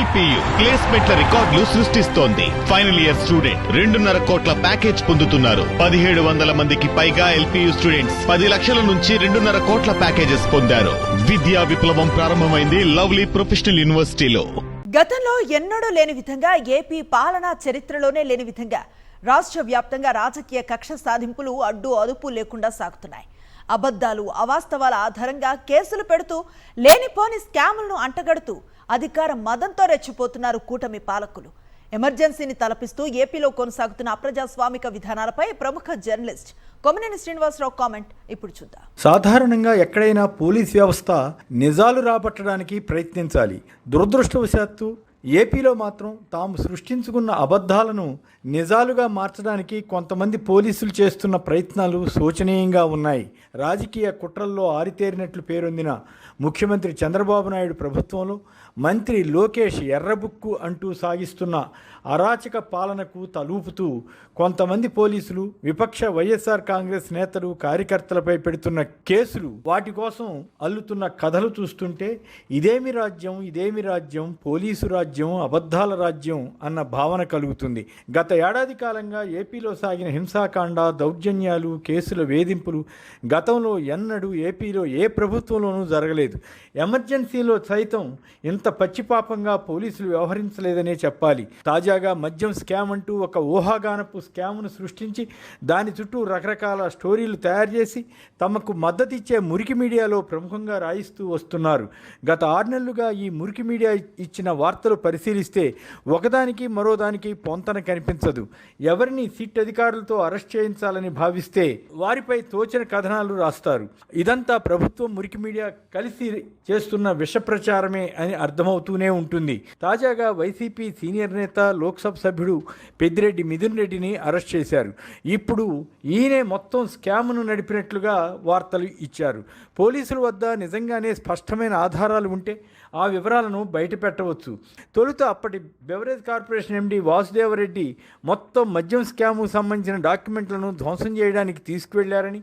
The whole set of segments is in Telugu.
ఎల్పియు ప్లేస్మెంట్ల రికార్డులు సృష్టిస్తోంది. ఫైనల్ ఇయర్ స్టూడెంట్ 2.5 కోట్ల ప్యాకేజ్ పొందుతున్నారు. 1700 మందికి పైగా ఎల్పియు స్టూడెంట్స్ 10 లక్షల నుంచి 2.5 కోట్ల ప్యాకేజెస్ పొందారు. విద్యా విప్లవం ప్రారంభమైంది లవ్లీ ప్రొఫెషనల్ యూనివర్సిటీలో. గతంలో ఎన్నడూ లేని విధంగా ఏపీ పాలనా చరిత్రలోనే లేని విధంగా రాష్ట్ర వ్యాప్తంగా రాజకీయ కక్ష సాధింపులు అడ్డు అదుపు లేకుండా సాగుతున్నాయి. అబద్ధాలు అవాస్తవాల ఆధారంగా కేసులు పెడుతూ లేనిపోని స్కాములను అంటగడుతూ అధికార మదంతో రెచ్చిపోతున్నారు కూటమి పాలకులు. ఎమర్జెన్సీని తలపిస్తూ ఏపీలో కొనసాగుతున్న అప్రజాస్వామిక విధానాలపై ప్రముఖ జర్నలిస్ట్ కొమ్మినేని శ్రీనివాసరావు కామెంట్ ఇప్పుడు చూద్దాం. సాధారణంగా ఎక్కడైనా పోలీస్ వ్యవస్థ నిజాలు రాబట్టడానికి ప్రయత్నించాలి. దురదృష్టవశాత్తు ఏపీలో మాత్రం తాము సృష్టించుకున్న అబద్ధాలను నిజాలుగా మార్చడానికి కొంతమంది పోలీసులు చేస్తున్న ప్రయత్నాలు శోచనీయంగా ఉన్నాయి. రాజకీయ కుట్రల్లో ఆరితేరినట్లు పేరొందిన ముఖ్యమంత్రి చంద్రబాబు నాయుడు ప్రభుత్వంలో మంత్రి లోకేష్ ఎర్రబుక్కు అంటూ సాగిస్తున్న అరాచక పాలనకు తలూపుతూ కొంతమంది పోలీసులు విపక్ష వైఎస్ఆర్ కాంగ్రెస్ నేతలు కార్యకర్తలపై పెడుతున్న కేసులు, వాటి కోసం అల్లుతున్న కథలు చూస్తుంటే ఇదేమి రాజ్యం, పోలీసు రాజ్యం, అబద్ధాల రాజ్యం అన్న భావన కలుగుతుంది. గత ఏడాది కాలంగా ఏపీలో సాగిన హింసాకాండ, దౌర్జన్యాలు, కేసుల వేధింపులు గతంలో ఎన్నడూ ఏపీలో ఏ ప్రభుత్వంలోనూ జరగలేదు. ఎమర్జెన్సీలో సైతం ఇంత పచ్చిపాపంగా పోలీసులు వ్యవహరించలేదనే చెప్పాలి. తాజాగా మద్యం స్కామ్ అంటూ ఒక ఊహాగానపు స్కామ్ను సృష్టించి దాని చుట్టూ రకరకాల స్టోరీలు తయారు చేసి తమకు మద్దతిచ్చే మురికి మీడియాలో ప్రముఖంగా రాయిస్తూ వస్తున్నారు. గత 6 నెలలుగా ఈ మురికి మీడియా ఇచ్చిన వార్తలు పరిశీలిస్తే ఒకదానికి మరోదానికి పొంతన కనిపించదు. ఎవరిని సిట్ అధికారులతో అరెస్ట్ చేయించాలని భావిస్తే వారిపై తోచిన కథనాలు రాస్తారు. ఇదంతా ప్రభుత్వం మురికి మీడియా కలిసి చేస్తున్న విష ప్రచారమే అని అర్థమవుతూనే ఉంటుంది. తాజాగా వైసీపీ సీనియర్ నేత, లోక్సభ సభ్యుడు పెద్దిరెడ్డి మిథున్ రెడ్డిని అరెస్ట్ చేశారు. ఇప్పుడు ఈయనే మొత్తం స్కామ్ను నడిపినట్లుగా వార్తలు ఇచ్చారు. పోలీసుల వద్ద నిజంగానే స్పష్టమైన ఆధారాలు ఉంటే ఆ వివరాలను బయటపెట్టవచ్చు. తొలుత అప్పటి బెవరేజ్ కార్పొరేషన్ ఎండి వాసుదేవరెడ్డి మొత్తం మద్యం స్కామ్కు సంబంధించిన డాక్యుమెంట్లను ధ్వంసం చేయడానికి తీసుకువెళ్లారని,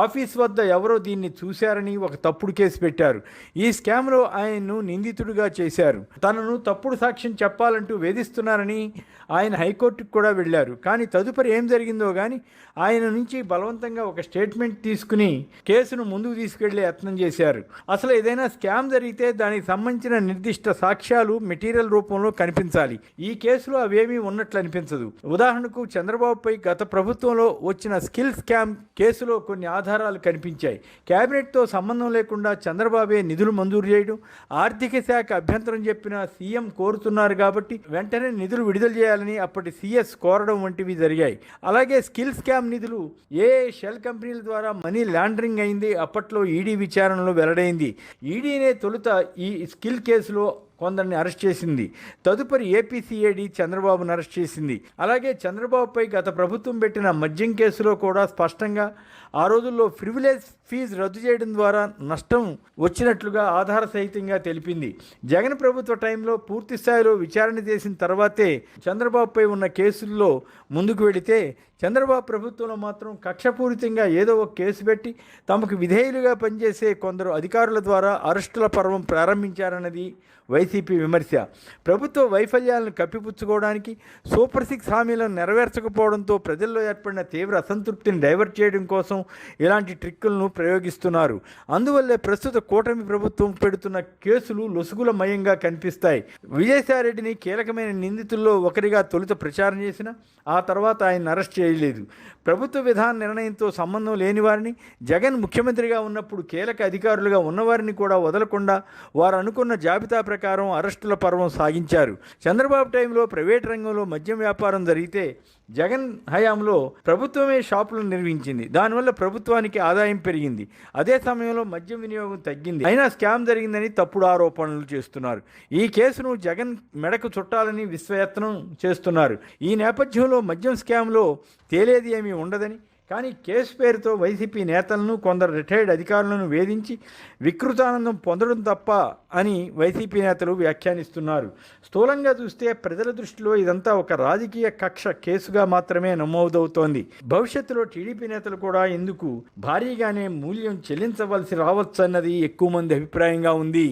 ఆఫీస్ వద్ద ఎవరో దీన్ని చూశారని ఒక తప్పుడు కేసు పెట్టారు. ఈ స్కామ్లో ఆయన్ను నిందితుడిగా చేశారు. తనను తప్పుడు సాక్ష్యం చెప్పాలంటూ వేధిస్తున్నారని ఆయన హైకోర్టుకు కూడా వెళ్ళారు. కానీ తదుపరి ఏం జరిగిందో కానీ ఆయన నుంచి బలవంతంగా ఒక స్టేట్మెంట్ తీసుకుని కేసును ముందుకు తీసుకెళ్లే యత్నం చేశారు. అసలు ఏదైనా స్కామ్ జరిగితే దానికి సంబంధించిన నిర్దిష్ట సాక్ష్యాలు మెటీరియల్ రూపంలో కనిపించాలి. ఈ కేసులో అవేమీ ఉన్నట్లు అనిపించదు. ఉదాహరణకు చంద్రబాబుపై గత ప్రభుత్వంలో వచ్చిన స్కిల్ స్కామ్ కేసులో కొన్ని ఆధారాలు కనిపించాయి. కేబినెట్తో సంబంధం లేకుండా చంద్రబాబే నిధులు మంజూరు చేయడం, ఆర్థిక శాఖ అభ్యంతరం చెప్పిన సీఎం కోరుతున్నారు కాబట్టి వెంటనే నిధులు విడుదల చేయాలని అప్పటి సీఎస్ కోరడం వంటివి జరిగాయి. అలాగే స్కిల్ స్కామ్ నిధులు ఏ షెల్ కంపెనీల ద్వారా మనీ లాండరింగ్ అయింది అప్పట్లో ఈడీ విచారణలో వెల్లడైంది. ఈడీనే తొలుత ఈ స్కిల్ కేసులో కొందరిని అరెస్ట్ చేసింది. తదుపరి ఏపీసీఐడి చంద్రబాబును అరెస్ట్ చేసింది. అలాగే చంద్రబాబుపై గత ప్రభుత్వం పెట్టిన మద్యం కేసులో కూడా స్పష్టంగా ఆ రోజుల్లో ప్రివిలేజ్ ఫీజు రద్దు చేయడం ద్వారా నష్టం వచ్చినట్లుగా ఆధార సహితంగా తెలిపింది. జగన్ ప్రభుత్వ టైంలో పూర్తి స్థాయిలో విచారణ చేసిన తర్వాతే చంద్రబాబుపై ఉన్న కేసుల్లో ముందుకు వెళితే, చంద్రబాబు ప్రభుత్వంలో మాత్రం కక్షపూరితంగా ఏదో ఒక కేసు పెట్టి తమకు విధేయులుగా పనిచేసే కొందరు అధికారుల ద్వారా అరెస్టుల పర్వం ప్రారంభించారన్నది వైసీపీ విమర్శ. ప్రభుత్వ వైఫల్యాలను కప్పిపుచ్చుకోవడానికి సూపర్ 6 హామీలను నెరవేర్చకపోవడంతో ప్రజల్లో ఏర్పడిన తీవ్ర అసంతృప్తిని డైవర్ట్ చేయడం కోసం ఇలాంటి ట్రిక్కులను ప్రయోగిస్తున్నారు. అందువల్లే ప్రస్తుత కూటమి ప్రభుత్వం పెడుతున్న కేసులు లొసుగుల మయంగా కనిపిస్తాయి. విజయసాయిరెడ్డిని కీలకమైన నిందితుల్లో ఒకరిగా తొలుత ప్రచారం చేసిన ఆ తర్వాత ఆయన అరెస్ట్ చేయలేదు. ప్రభుత్వ విధాన నిర్ణయంతో సంబంధం లేని వారిని, జగన్ ముఖ్యమంత్రిగా ఉన్నప్పుడు కీలక అధికారులుగా ఉన్నవారిని కూడా వదలకుండా వారు అనుకున్న జాబితా ప్రకారం అరెస్టుల పర్వం సాగించారు. చంద్రబాబు టైంలో ప్రైవేట్ రంగంలో మద్యం వ్యాపారం జరిగితే జగన్ హయాంలో ప్రభుత్వమే షాపులను నిర్వహించింది. దానివల్ల ప్రభుత్వానికి ఆదాయం పెరిగింది. అదే సమయంలో మద్యం వినియోగం తగ్గింది. అయినా స్కామ్ జరిగిందని తప్పుడు ఆరోపణలు చేస్తున్నారు. ఈ కేసును జగన్ మెడకు చుట్టాలని విశ్వయత్నం చేస్తున్నారు. ఈ నేపథ్యంలో మద్యం స్కామ్లో తేలేది ఏమీ ఉండదని, కానీ కేసు పేరుతో వైసీపీ నేతలను, కొందరు రిటైర్డ్ అధికారులను వేధించి వికృతానందం పొందడం తప్ప అని వైసీపీ నేతలు వ్యాఖ్యానిస్తున్నారు. స్థూలంగా చూస్తే ప్రజల దృష్టిలో ఇదంతా ఒక రాజకీయ కక్ష కేసుగా మాత్రమే నమోదవుతోంది. భవిష్యత్తులో టీడీపీ నేతలు కూడా ఇందుకు భారీగానే మూల్యం చెల్లించవలసి రావచ్చన్నది ఎక్కువ మంది అభిప్రాయంగా ఉంది.